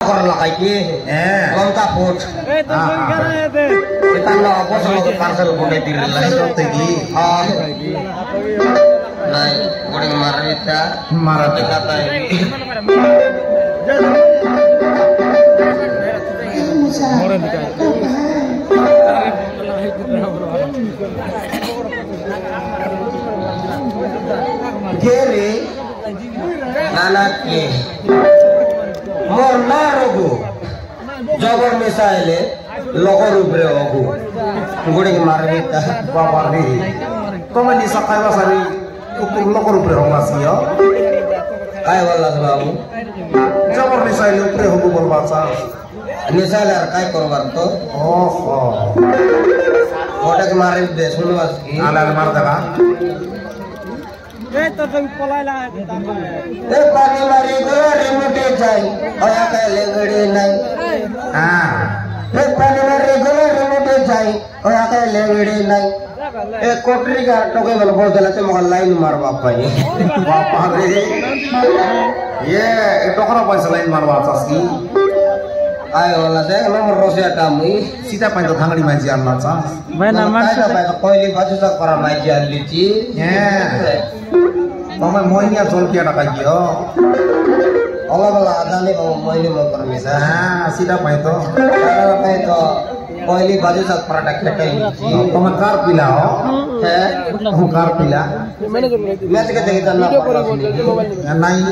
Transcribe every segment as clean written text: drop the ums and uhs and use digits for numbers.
Korla kaki, lontar put. Kita nggak apa sama parcel boleh dirilis tinggi. Naik, boleh marita, marita kata ini. Geri, nanaki. Morna rogu, jawab misalnya, lokor ubre rogu, guring marita, wapari. Kau ini sakai wasari, ukur lokor ubre rogu masih ya? Kaya wala selalu. Jawab misalnya ubre rogu berbahasa. Misalnya kaya korban to. Oh. Kota kemarin deh, sunu mas. Ada kemarin kan? Pani mari gula remote jai, oya kaya legede nai. Pani mari gula remote jai, oya kaya legede nai. Kotri ka toke bal bol dala te mohal line mar bapa ye. Bapa re. Ye, itu kan apa selain mar bapa ski? Ayo lah saya nomor Rosia Damui. Sita panjang tangan di majian maca. Mana mana? Saya koili baju sak para majian lici. Yeah. Mama mau ini asal kia nak kagio. Allah bala ada nih mau ini mau permisa. Sita apa itu? Karena apa itu? Koili baju sak para dakete lici. Pemekar pila. Pemekar pila. Mesti kita kita nak perlu. Nai.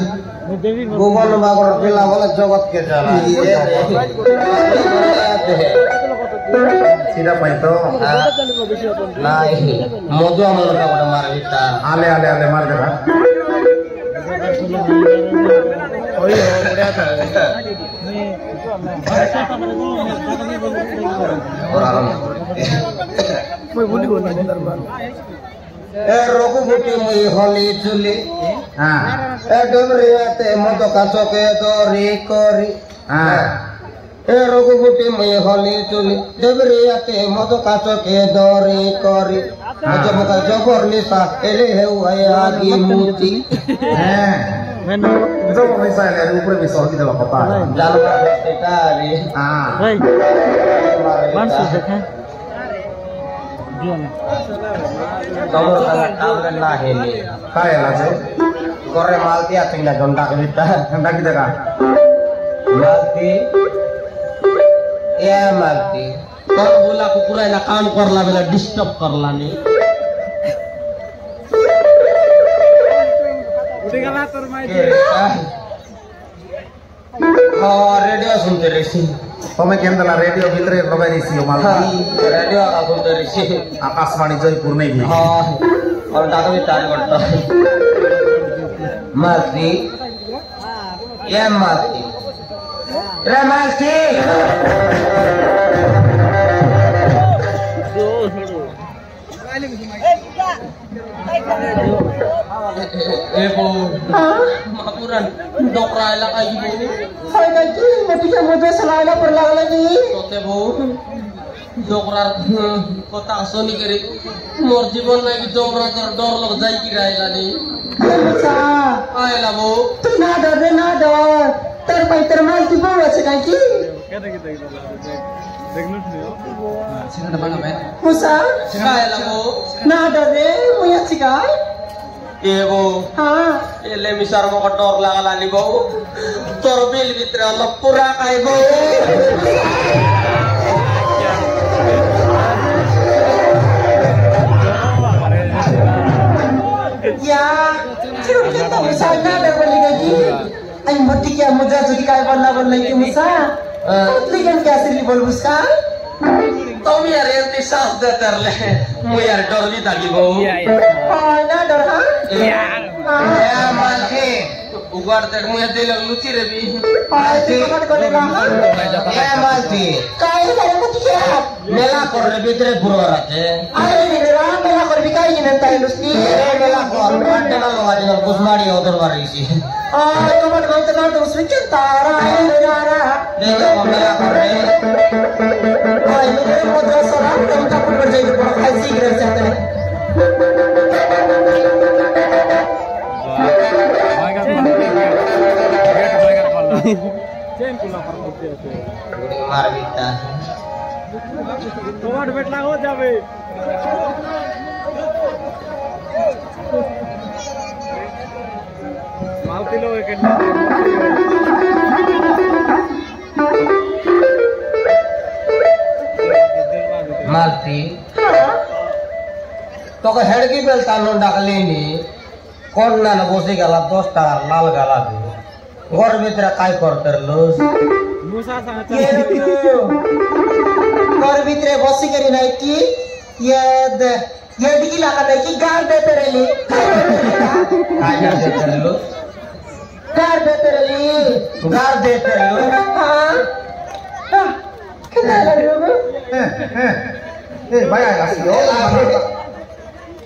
Google magor pila wala jogot ke jalan. Sida apa itu? Nah, mojo amal ka udah marita. Ale mar deh. Oh iya, udah ada. Orang. Mau buli gua nanti darbar. Roku buti mui holi chuli. Domriyate moto kacoke dori kori. Roku buti mui holi chuli. Domriyate moto kacoke dori kori. Mojo muka jobor nisa ele heu ayagi muti. Itu mau misalnya upre misal di dalam kota. Jalan sekali. Langsung deh. Nomor tangan lah ini. Kaya lah sih. Korre malti ating na dondak kita. Hendak kita kan? Malti. Ya malti. Kalau bola kukurai na kawan korla bela disturb korla ni. Udah kalah termain. Oh radio sunte resi. Tome केंद्र radio भितर लगे रही मालती radio आका सुनते रही आकाशवाणी जयपुर में भी हाँ और दादा भी तारी करता मालती ये मालती रे मालती Ibu, makuran dokra lang ay ibu. Ay nanti, mati ka mo doon sa lala per lagi. Tote bu, dokra kota soni kiri. Mor jibon lagi dokra dor log jai kirai lagi. Sa, ay la bu. Nada. Terbaik termal tiba wajah kaki. Kita. Sino na ba naman? Musa? Ay la bu. Nada muya cikai. Ibu, ele misar mo kotor lang ni bau, torbil bitra lepura kay bau. Ya, cuma kita misalnya ada balik lagi. Ay mati kya muda jadi kay bala lagi musa. Ligan kya sili bolbus ka? Tom यार ये सास दे तरले मु यार डर भी ताकि बो ना डर हां यार या मालके उगाड़ तक मु दे लग लुची रे भी आते या मालती काय करे मत क्या मेला कर रे भीतर पुरवा रहते अरे मेरा मेला कर भी काय नहीं ताई लुस्ती मेला कर बाटे ना लवारी और कुसमाड़ी उधर वाली सी कमर गौत ना तो उसमें तारा है यारा देखो मेला कर रे ay मेरे मुद्रा सलाम तुम का पर जाई तो खाई सी गिर जाते हैं चेन कुला पर होते होते गुड़ी मार बीता टमाट बेटला हो जावे माल किलो के मालती तो का हेडकी बेलता नो डाकलेनी कोण ना बसी गेला 10 টাকা লাল গালা দে ঘর ভিতরে কাই করতের লস मुसा सांग ঘর ভিতরে বসি করি নাই কি ये डिगी लगा नहीं कि गार देते रही काय देते रही गार देते रही हाँ कितना लग रहा ए भाई आया सियो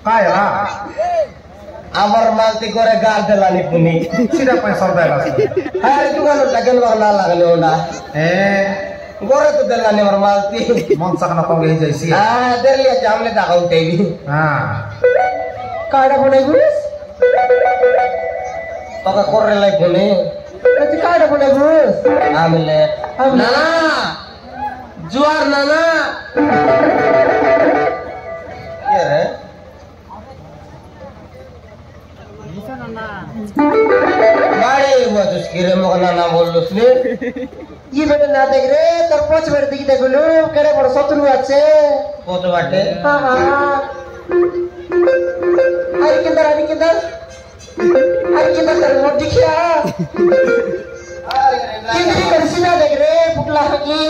काय ला আমার মালতি করে গার দেলানি পুনি সিধা पैसा দেলা আরে দোকান লাগেন না লাগলে ওনা ए গোরে তো দেলানি আমার মালতি मन सकना पाऊंगे ही जैसी হ্যাঁ দেলিয়া জামলে দাও তেবি हां কাড়া বনে গুস তোকে করে লাই বনে তুই কাড়া বনে গুস আমলে না জুয়ার না না কে রে गाड़ी वो तो स्किरे मगना ना बोल लो उसने ये बेटे ना देख रे तर पांच बेटे दिख देखो लो केड़े बड़ शत्रु আছে কত বাটে हां हां आई किधर तर मोट दिखिया किधर करसी ना देख रे पुटला की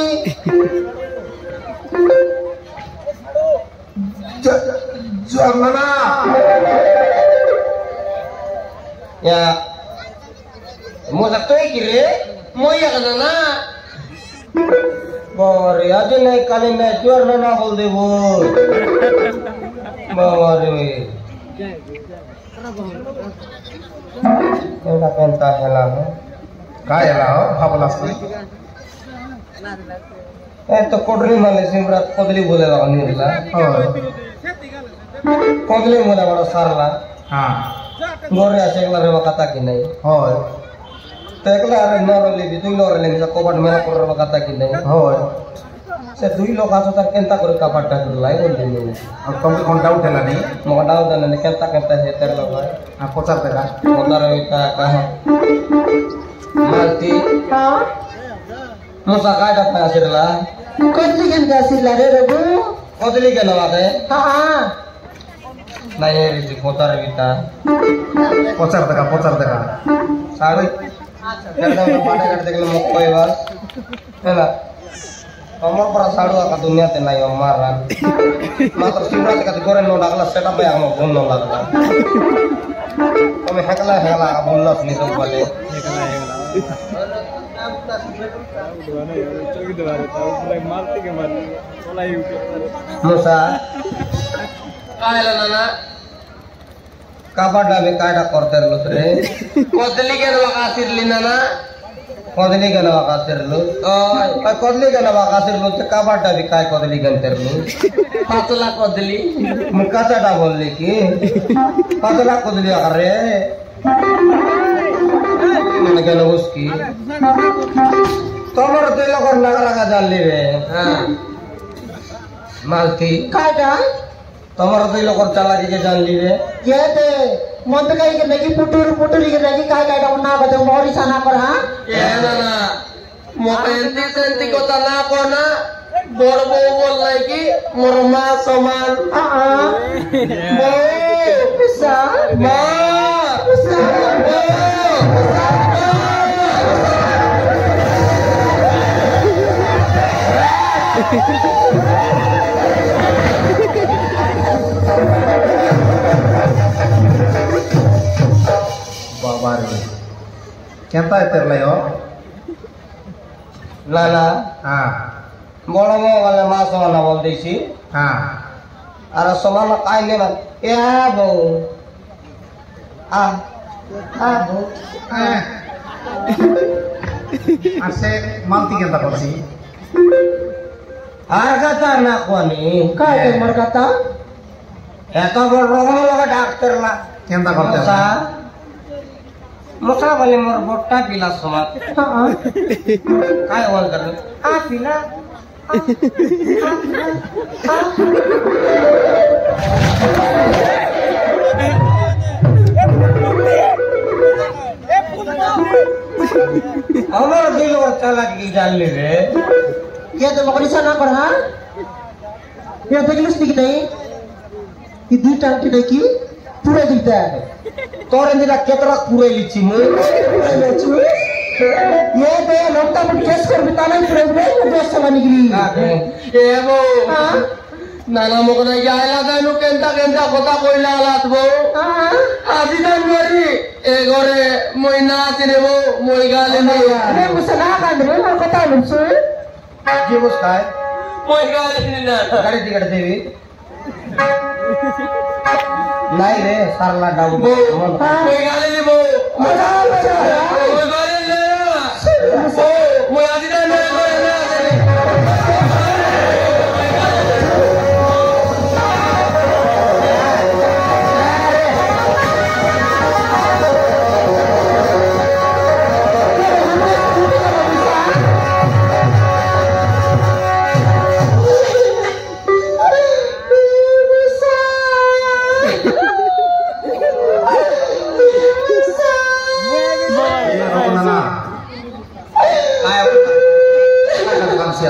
जमना ya mau satu kiri mau ya kana bor ya je naik kali naik juar na bol de bol bor enggak kenta hela काय ला हो भाबला से तो कोडरी माले सिमरा कोदली बोले लगा नीला कोदली बोले बड़ा सारला हां गोरे আছে একলা রে কথা কি নাই होय তো একলা রে নরলে দি তুই নরলে নি কপাট মেলা করে কথা কি নাই होय সে দুই লোক আছে তার কেনতা করে কপাটটা করে লাই বল দিনি अब तुमको घंटा उठेला नहीं মগডাও দেনে কেনতা কেনতা হে তের লোক आप पचार देगा মন্দার হইতা কাহে মালতি হ্যাঁ মুসা কাটা পাছিরলা কতলি কেন গাছিরলা রে রঘু কতলি কেন লাগে হ্যাঁ নাই রে কোতার বিতা पचार देगा साड़ी एकदम पाटे काट देखले मुख कोइबार हैला हमर पर साड़ू का दुनिया ते नाही मारन मात्र शिवरात का गोरे नो डागला सेटअप पे हम बोल नो लागला हमें हकला बोलस नि तो बोले मुसा कायला नाना काबाडा में काटा करते रहो रे कोदली के नवा कासिरली नाना कोदली के नवा कासिरलो कोदली के नवा कासिरलो तो काबाडा भी काय कोदली गंतरलो पातला कोदली मुकाचाटा बोलले की पातला कोदली अरे मैंने क्या लोग उसकी तोमर तो लोग लगा जाली रे हाँ मालती काटा तमर तो लोग चला के जान ली रे ये ते मन तो कहीं के नहीं पुटुर के नहीं काय काय ना बता मोरी साना पर हां ये ना मोटेंती सेंती को तना को ना बोलबो बोल लाई की मोरमा समान हां बो पिसा बो पिसा बाबा रे केंता तेरला हो लाला हां बड़ मो वाले मास वाला बोल देसी हां अरे समान काय ले बा ए बो आ बो आसे मालती केंता करसी hargata na ko ni काय margata eto bor rogo loga doctor la Kenta करते sa मोसा वाले मोर बोटा पिला समात हां काय बोल कर आ पिला हमारा दिल और चला की जान ले रे ये तो बकरी सा ना कर हां ये देखलिस नहीं नहीं कि दी टांटी देखी पूरे दिखता है तोरे दिला केतरा पूरे लिची में ये बे लोटा में केस कर बिताना पूरे में दोस्त sama निकली ए वो नाना मोकना यायला गानु केंता केंता কথা কইলা লাতবো আজি জানুয়ারি এ ঘরে মই না চিনেব মই গালে নে রে মুসনা গান রে মোর কথা লুছু যে মুস্কায় মই গালে না গাড়ি টিকেট দেবি নাই রে সারলা ডাউ মই গালে নিব মই গালে না মই আজি জানুয়ারি করে না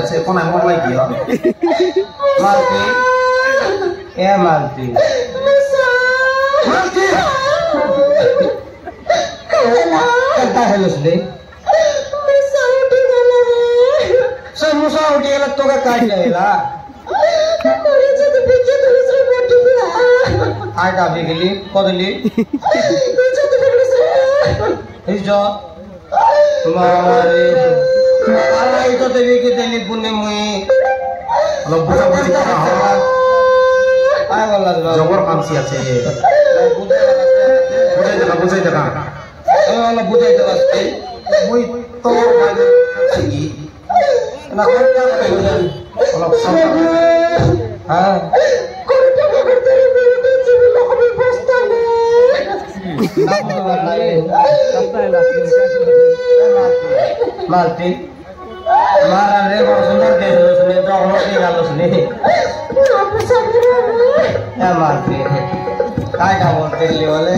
Se pone amor lagi ya. Malti. Malti. Malti. Kata hello sih. Musa uti gala to ka kaat jaela. Ore jodi beke to isre moti dia. Aita begeli kodli. Jodi begeli ijo. Mare Alai to devi ke deli bunne mui Lo buka buka hawa. Ay wala Jawar kamsi ache ye. Budai jaga. Ay wala budai jaga ste. Mui to bagi segi. Na kota kayan. Kalau sama. Ha. Korte korte mere jibi lo kami basta ne. Namu wallahi. Malti. Mara re bor sundar de usne to hono ki galo usne aap samjhe ya Malti काय का बोलते ले बोले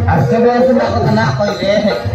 आज के बाद ना कथा ना कोई ले